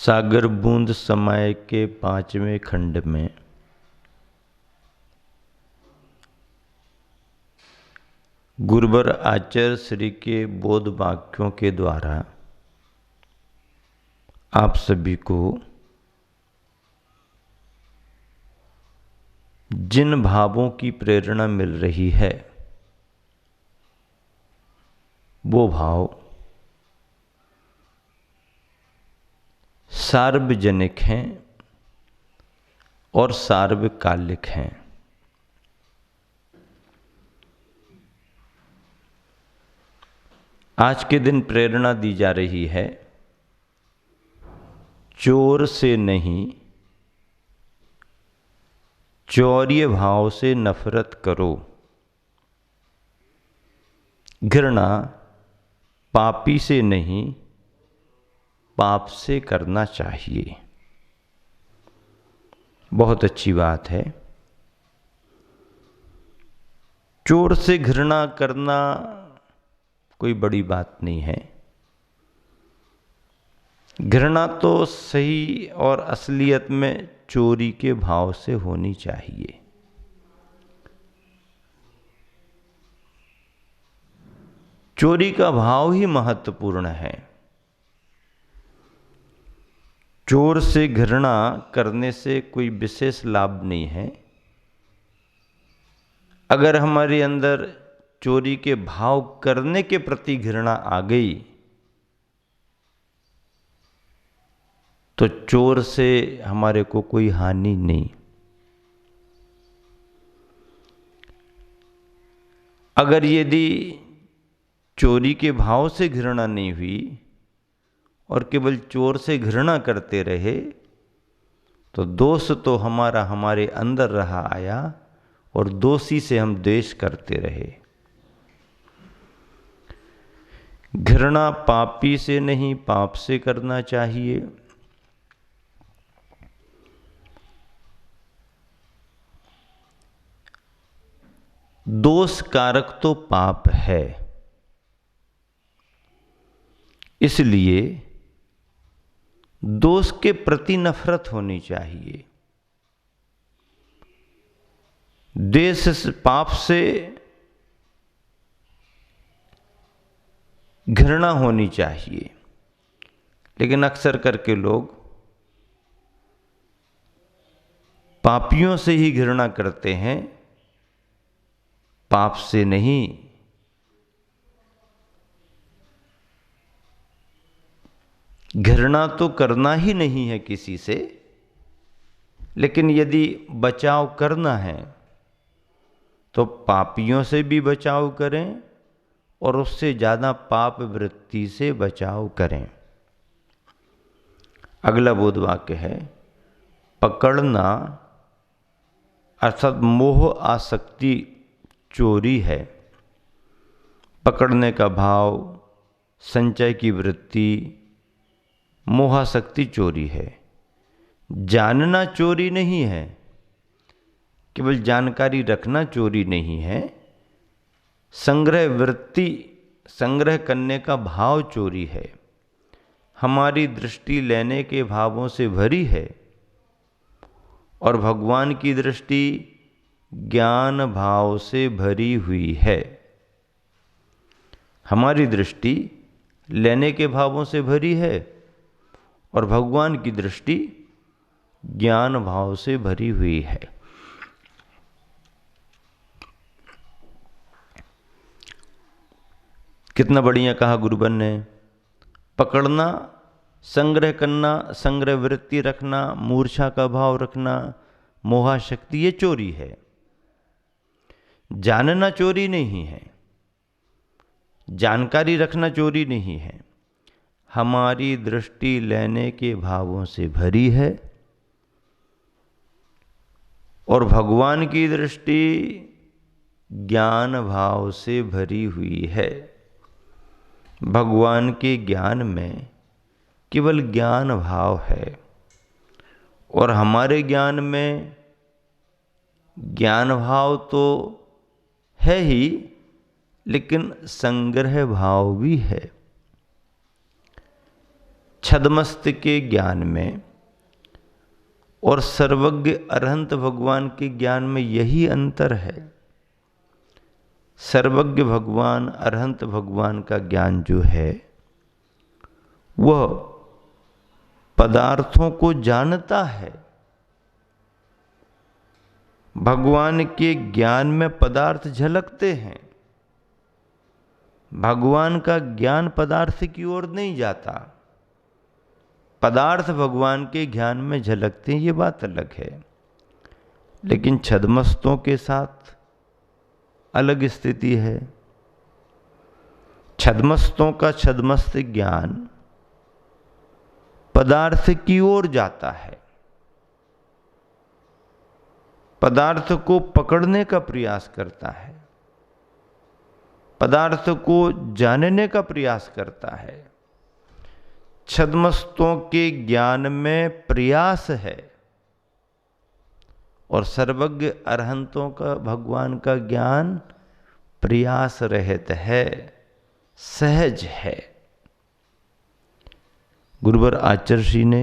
सागर बूंद समय के 5वें खंड में गुरुवर आचार्य श्री के बोध वाक्यों के द्वारा आप सभी को जिन भावों की प्रेरणा मिल रही है वो भाव सार्वजनिक हैं और सार्वकालिक हैं। आज के दिन प्रेरणा दी जा रही है, चोर से नहीं, चौर्य भाव से नफरत करो। घृणा पापी से नहीं, पाप से करना चाहिए। बहुत अच्छी बात है। चोर से घृणा करना कोई बड़ी बात नहीं है। घृणा तो सही और असलियत में चोरी के भाव से होनी चाहिए। चोरी का भाव ही महत्वपूर्ण है। चोर से घृणा करने से कोई विशेष लाभ नहीं है। अगर हमारे अंदर चोरी के भाव करने के प्रति घृणा आ गई तो चोर से हमारे को कोई हानि नहीं। अगर यदि चोरी के भाव से घृणा नहीं हुई और केवल चोर से घृणा करते रहे तो दोष तो हमारा हमारे अंदर रहा आया और दोषी से हम द्वेष करते रहे। घृणा पापी से नहीं, पाप से करना चाहिए। दोष कारक तो पाप है, इसलिए दोष के प्रति नफरत होनी चाहिए। द्वेष पाप से घृणा होनी चाहिए। लेकिन अक्सर करके लोग पापियों से ही घृणा करते हैं, पाप से नहीं। घृणा तो करना ही नहीं है किसी से, लेकिन यदि बचाव करना है तो पापियों से भी बचाव करें और उससे ज़्यादा पाप वृत्ति से बचाव करें। अगला बोध वाक्य है, पकड़ना अर्थात मोह आसक्ति चोरी है। पकड़ने का भाव, संचय की वृत्ति, मोहासक्ति चोरी है। जानना चोरी नहीं है, केवल जानकारी रखना चोरी नहीं है। संग्रह वृत्ति, संग्रह करने का भाव चोरी है। हमारी दृष्टि लेने के भावों से भरी है और भगवान की दृष्टि ज्ञान भाव से भरी हुई है। हमारी दृष्टि लेने के भावों से भरी है और भगवान की दृष्टि ज्ञान भाव से भरी हुई है। कितना बढ़िया कहा गुरुबन ने। पकड़ना, संग्रह करना, संग्रह वृत्ति रखना, मूर्छा का भाव रखना, मोहाशक्ति, ये चोरी है। जानना चोरी नहीं है, जानकारी रखना चोरी नहीं है। हमारी दृष्टि लेने के भावों से भरी है और भगवान की दृष्टि ज्ञान भाव से भरी हुई है। भगवान के ज्ञान में केवल ज्ञान भाव है और हमारे ज्ञान में ज्ञान भाव तो है ही, लेकिन संग्रह भाव भी है। छद्मस्त के ज्ञान में और सर्वज्ञ अरहंत भगवान के ज्ञान में यही अंतर है। सर्वज्ञ भगवान, अरहंत भगवान का ज्ञान जो है वह पदार्थों को जानता है। भगवान के ज्ञान में पदार्थ झलकते हैं। भगवान का ज्ञान पदार्थ की ओर नहीं जाता, पदार्थ भगवान के ज्ञान में झलकते हैं, ये बात अलग है। लेकिन छद्मस्तों के साथ अलग स्थिति है। छद्मस्तों का छद्मस्त ज्ञान पदार्थ की ओर जाता है, पदार्थ को पकड़ने का प्रयास करता है, पदार्थ को जानने का प्रयास करता है। छद्मस्तों के ज्ञान में प्रयास है और सर्वज्ञ अरहंतों का भगवान का ज्ञान प्रयास रहित है, सहज है। गुरुवर आचार्य ने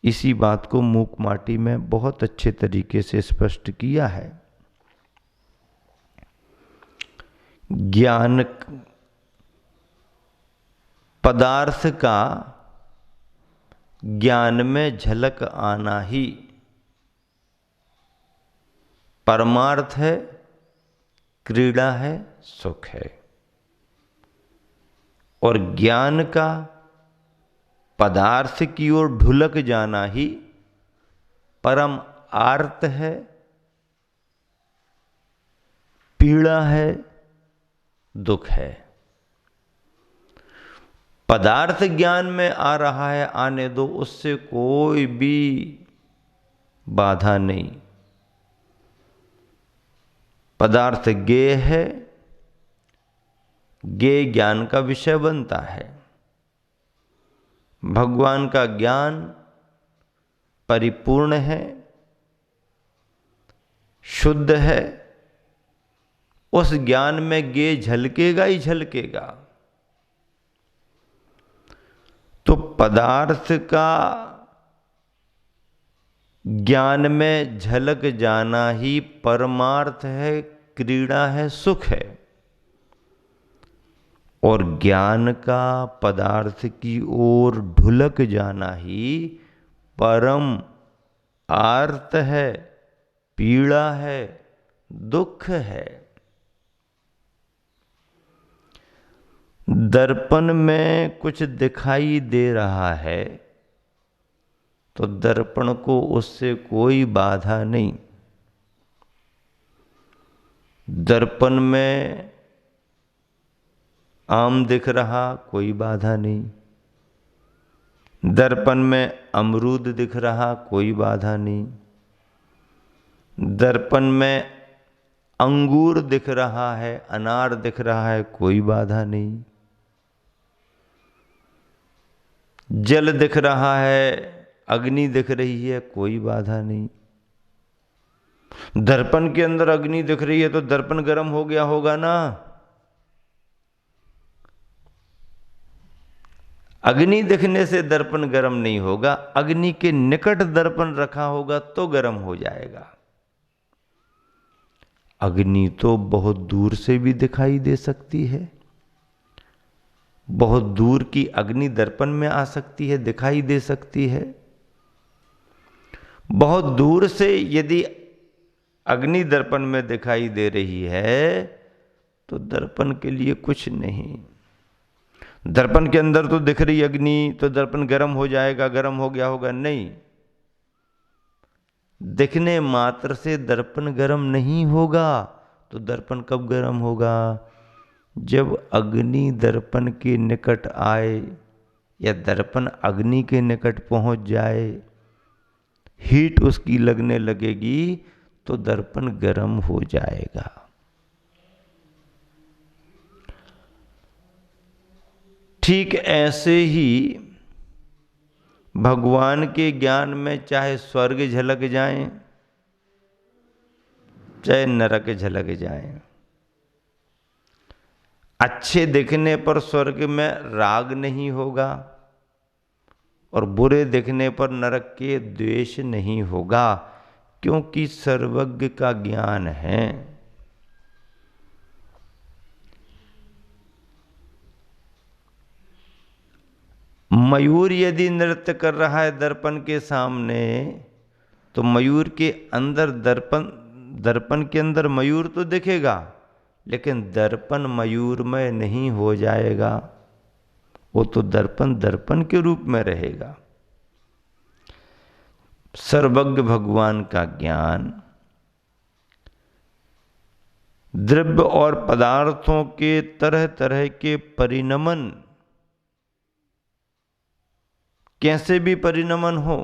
इसी बात को मूक माटी में बहुत अच्छे तरीके से स्पष्ट किया है। ज्ञान पदार्थ का ज्ञान में झलक आना ही परमार्थ है, क्रीड़ा है, सुख है। और ज्ञान का पदार्थ की ओर ढुलक जाना ही परम आर्त है, पीड़ा है, दुख है। पदार्थ ज्ञान में आ रहा है, आने दो, उससे कोई भी बाधा नहीं। पदार्थ ज्ञेय है, ज्ञेय ज्ञान का विषय बनता है। भगवान का ज्ञान परिपूर्ण है, शुद्ध है, उस ज्ञान में ज्ञेय झलकेगा ही झलकेगा। तो पदार्थ का ज्ञान में झलक जाना ही परमार्थ है, क्रीड़ा है, सुख है। और ज्ञान का पदार्थ की ओर ढुलक जाना ही परम आर्त है, पीड़ा है, दुख है। दर्पण में कुछ दिखाई दे रहा है तो दर्पण को उससे कोई बाधा नहीं। दर्पण में आम दिख रहा, कोई बाधा नहीं। दर्पण में अमरूद दिख रहा, कोई बाधा नहीं। दर्पण में अंगूर दिख रहा है, अनार दिख रहा है, कोई बाधा नहीं। जल दिख रहा है, अग्नि दिख रही है, कोई बाधा नहीं। दर्पण के अंदर अग्नि दिख रही है तो दर्पण गर्म हो गया होगा ना। अग्नि दिखने से दर्पण गर्म नहीं होगा, अग्नि के निकट दर्पण रखा होगा तो गर्म हो जाएगा। अग्नि तो बहुत दूर से भी दिखाई दे सकती है, बहुत दूर की अग्नि दर्पण में आ सकती है, दिखाई दे सकती है। बहुत दूर से यदि अग्नि दर्पण में दिखाई दे रही है तो दर्पण के लिए कुछ नहीं। दर्पण के अंदर तो दिख रही अग्नि तो दर्पण गर्म हो जाएगा, गर्म हो गया होगा, नहीं। दिखने मात्र से दर्पण गर्म नहीं होगा। तो दर्पण कब गर्म होगा? जब अग्नि दर्पण के निकट आए या दर्पण अग्नि के निकट पहुंच जाए, हीट उसकी लगने लगेगी तो दर्पण गर्म हो जाएगा। ठीक ऐसे ही भगवान के ज्ञान में चाहे स्वर्ग झलक जाए, चाहे नरक झलक जाए। अच्छे दिखने पर स्वर्ग में राग नहीं होगा, और बुरे दिखने पर नरक के द्वेष नहीं होगा, क्योंकि सर्वज्ञ का ज्ञान है। मयूर यदि नृत्य कर रहा है दर्पण के सामने, तो मयूर के अंदर दर्पण के अंदर मयूर तो दिखेगा, लेकिन दर्पण मयूरमय नहीं हो जाएगा, वो तो दर्पण के रूप में रहेगा। सर्वज्ञ भगवान का ज्ञान द्रव्य और पदार्थों के तरह तरह के परिणमन, कैसे भी परिणमन हो,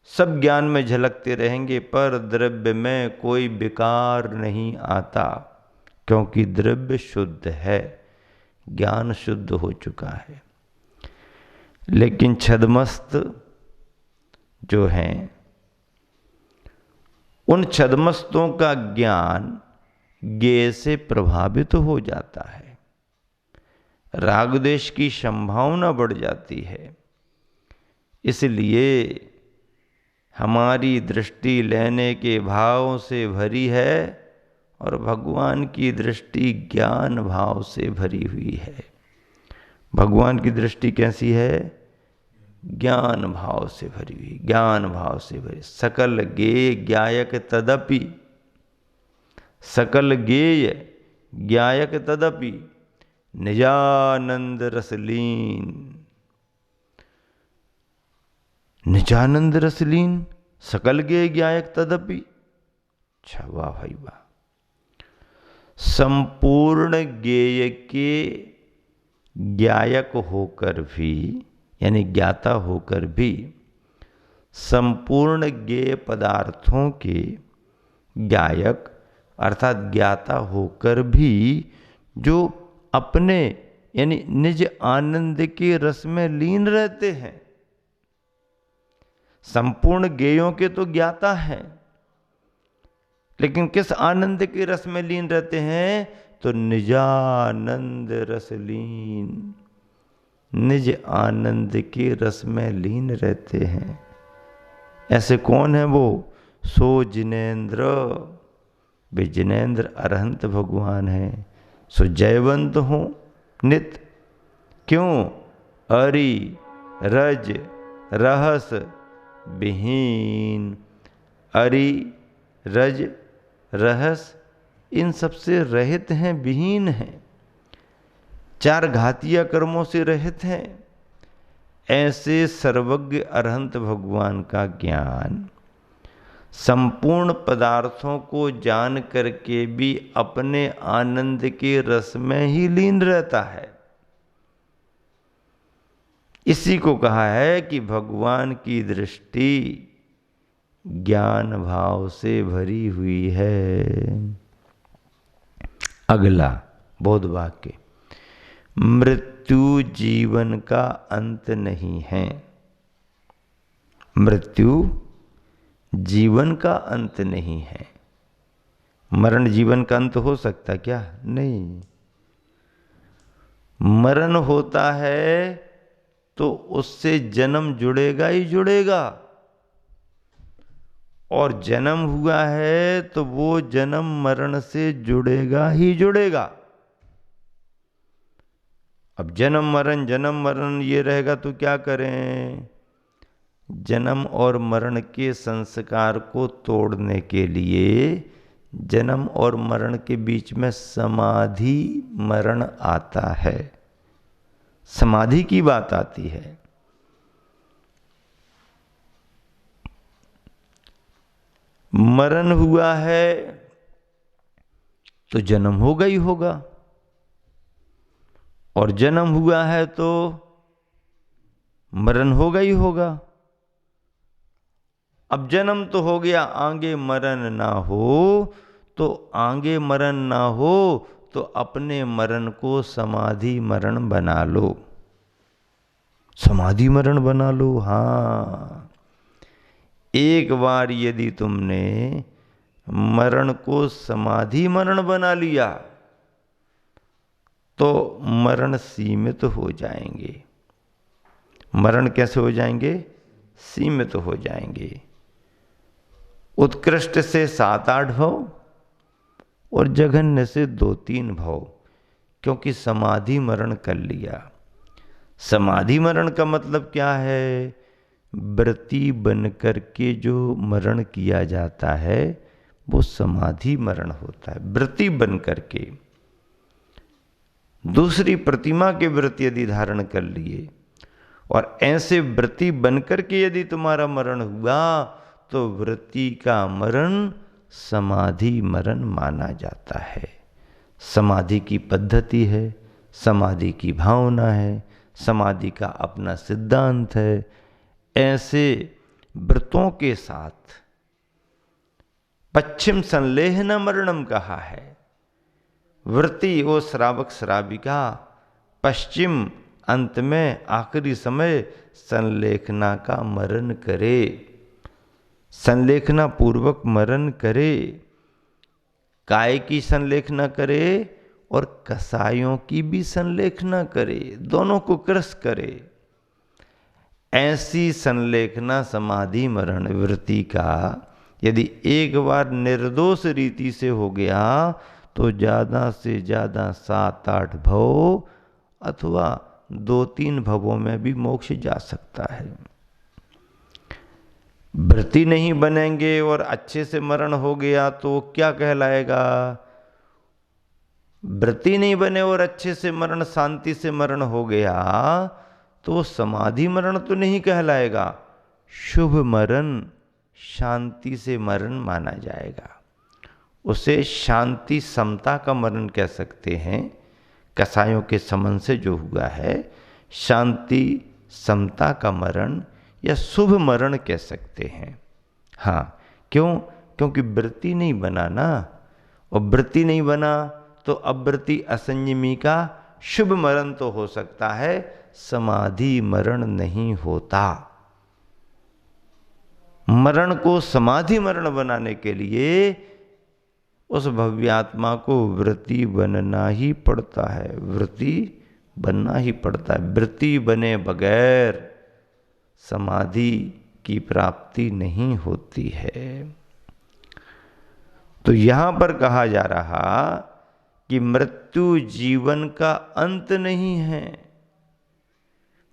सब ज्ञान में झलकते रहेंगे, पर द्रव्य में कोई विकार नहीं आता, क्योंकि द्रव्य शुद्ध है, ज्ञान शुद्ध हो चुका है। लेकिन छद्मस्त जो हैं, उन छद्मस्तों का ज्ञान ज्ञेय से प्रभावित हो जाता है, राग द्वेष की संभावना बढ़ जाती है। इसलिए हमारी दृष्टि लेने के भाव से भरी है और भगवान की दृष्टि ज्ञान भाव से भरी हुई है। भगवान की दृष्टि कैसी है? ज्ञान भाव से भरी हुई, ज्ञान भाव से भरी। सकल गेय ज्ञायक तदपि, सकल गेय ज्ञायक तदपि निजानंद रसलीन। निजानंद रसलीन, सकल गेय ज्ञायक तदपि। अच्छा, वाह भाई वाह। संपूर्ण गेय के ज्ञायक होकर भी, यानी ज्ञाता होकर भी, संपूर्ण गेय पदार्थों के ज्ञायक अर्थात ज्ञाता होकर भी जो अपने यानी निज आनंद के रस में लीन रहते हैं, संपूर्ण गेयों के तो ज्ञाता हैं, लेकिन किस आनंद के रस में लीन रहते हैं? तो निजानंद रस लीन, निज आनंद के रस में लीन रहते हैं। ऐसे कौन है वो? सो जिनेन्द्र, वे जिनेन्द्र अरहंत भगवान हैं। सो जयवंत हो नित। क्यों? अरि रज रहस विहीन। अरि रज रहस इन सबसे रहित हैं, विहीन हैं, चार घातीय कर्मों से रहित हैं। ऐसे सर्वज्ञ अरहंत भगवान का ज्ञान संपूर्ण पदार्थों को जान करके भी अपने आनंद के रस में ही लीन रहता है। इसी को कहा है कि भगवान की दृष्टि ज्ञान भाव से भरी हुई है। अगला बोध वाक्य, मृत्यु जीवन का अंत नहीं है। मृत्यु जीवन का अंत नहीं है। मरण जीवन का अंत हो सकता क्या? नहीं। मरण होता है तो उससे जन्म जुड़ेगा ही जुड़ेगा, और जन्म हुआ है तो वो जन्म मरण से जुड़ेगा ही जुड़ेगा। अब जन्म मरण ये रहेगा तो क्या करें? जन्म और मरण के संस्कार को तोड़ने के लिए जन्म और मरण के बीच में समाधि मरण आता है, समाधि की बात आती है। मरण हुआ है तो जन्म होगा ही होगा, और जन्म हुआ है तो मरण होगा ही होगा। अब जन्म तो हो गया, आगे मरण ना हो, तो आगे मरण ना हो तो अपने मरण को समाधि मरण बना लो। समाधि मरण बना लो। हाँ, एक बार यदि तुमने मरण को समाधि मरण बना लिया तो मरण सीमित हो जाएंगे। मरण कैसे हो जाएंगे? सीमित हो जाएंगे। उत्कृष्ट से 7-8 भव और जघन्य से 2-3 भव, क्योंकि समाधि मरण कर लिया। समाधि मरण का मतलब क्या है? व्रती बन करके जो मरण किया जाता है वो समाधि मरण होता है। व्रती बन करके दूसरी प्रतिमा के व्रत यदि धारण कर लिए और ऐसे व्रती बनकर के यदि तुम्हारा मरण हुआ तो व्रती का मरण समाधि मरण माना जाता है। समाधि की पद्धति है, समाधि की भावना है, समाधि का अपना सिद्धांत है। ऐसे व्रतों के साथ पश्चिम संलेहन मरणम कहा है। व्रती वो श्रावक श्राविका पश्चिम अंत में आखिरी समय संलेखना का मरण करे, संलेखना पूर्वक मरण करे। काय की संलेखना करे और कसायों की भी संलेखना करे, दोनों को क्रस करे। ऐसी संलेखना समाधि मरण वृत्ति का यदि एक बार निर्दोष रीति से हो गया तो ज़्यादा से ज़्यादा 7-8 भव अथवा 2-3 भवों में भी मोक्ष जा सकता है। व्रती नहीं बनेंगे और अच्छे से मरण हो गया तो क्या कहलाएगा? व्रती नहीं बने और अच्छे से मरण, शांति से मरण हो गया तो समाधि मरण तो नहीं कहलाएगा, शुभ मरण, शांति से मरण माना जाएगा। उसे शांति समता का मरण कह सकते हैं। कसायों के समन से जो हुआ है शांति समता का मरण या शुभ मरण कह सकते हैं। हाँ, क्यों? क्योंकि व्रती नहीं बना ना, और व्रती नहीं बना तो अव्रती असंयमी का शुभ मरण तो हो सकता है, समाधि मरण नहीं होता। मरण को समाधि मरण बनाने के लिए उस भव्यात्मा को व्रती बनना ही पड़ता है, व्रती बनना ही पड़ता है। व्रती बने बगैर समाधि की प्राप्ति नहीं होती है। तो यहां पर कहा जा रहा कि मृत्यु जीवन का अंत नहीं है।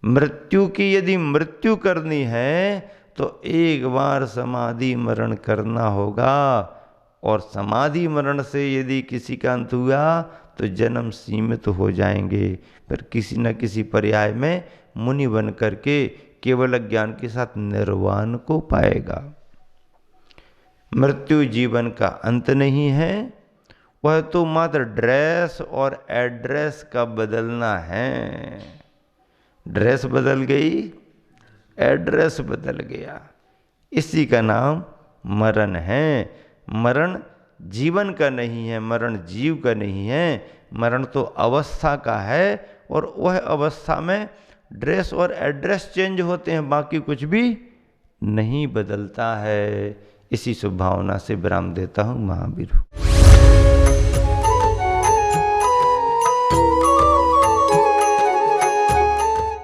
मृत्यु की यदि मृत्यु करनी है तो एक बार समाधि मरण करना होगा, और समाधि मरण से यदि किसी का अंत हुआ तो जन्म सीमित हो जाएंगे, फिर किसी न किसी पर्याय में मुनि बन करके केवल ज्ञान के साथ निर्वाण को पाएगा। मृत्यु जीवन का अंत नहीं है, वह तो मात्र ड्रेस और एड्रेस का बदलना है। ड्रेस बदल गई, एड्रेस बदल गया, इसी का नाम मरण है। मरण जीवन का नहीं है, मरण जीव का नहीं है, मरण तो अवस्था का है, और वह अवस्था में ड्रेस और एड्रेस चेंज होते हैं, बाकी कुछ भी नहीं बदलता है। इसी शुभ भावना से विराम देता हूँ। महावीर।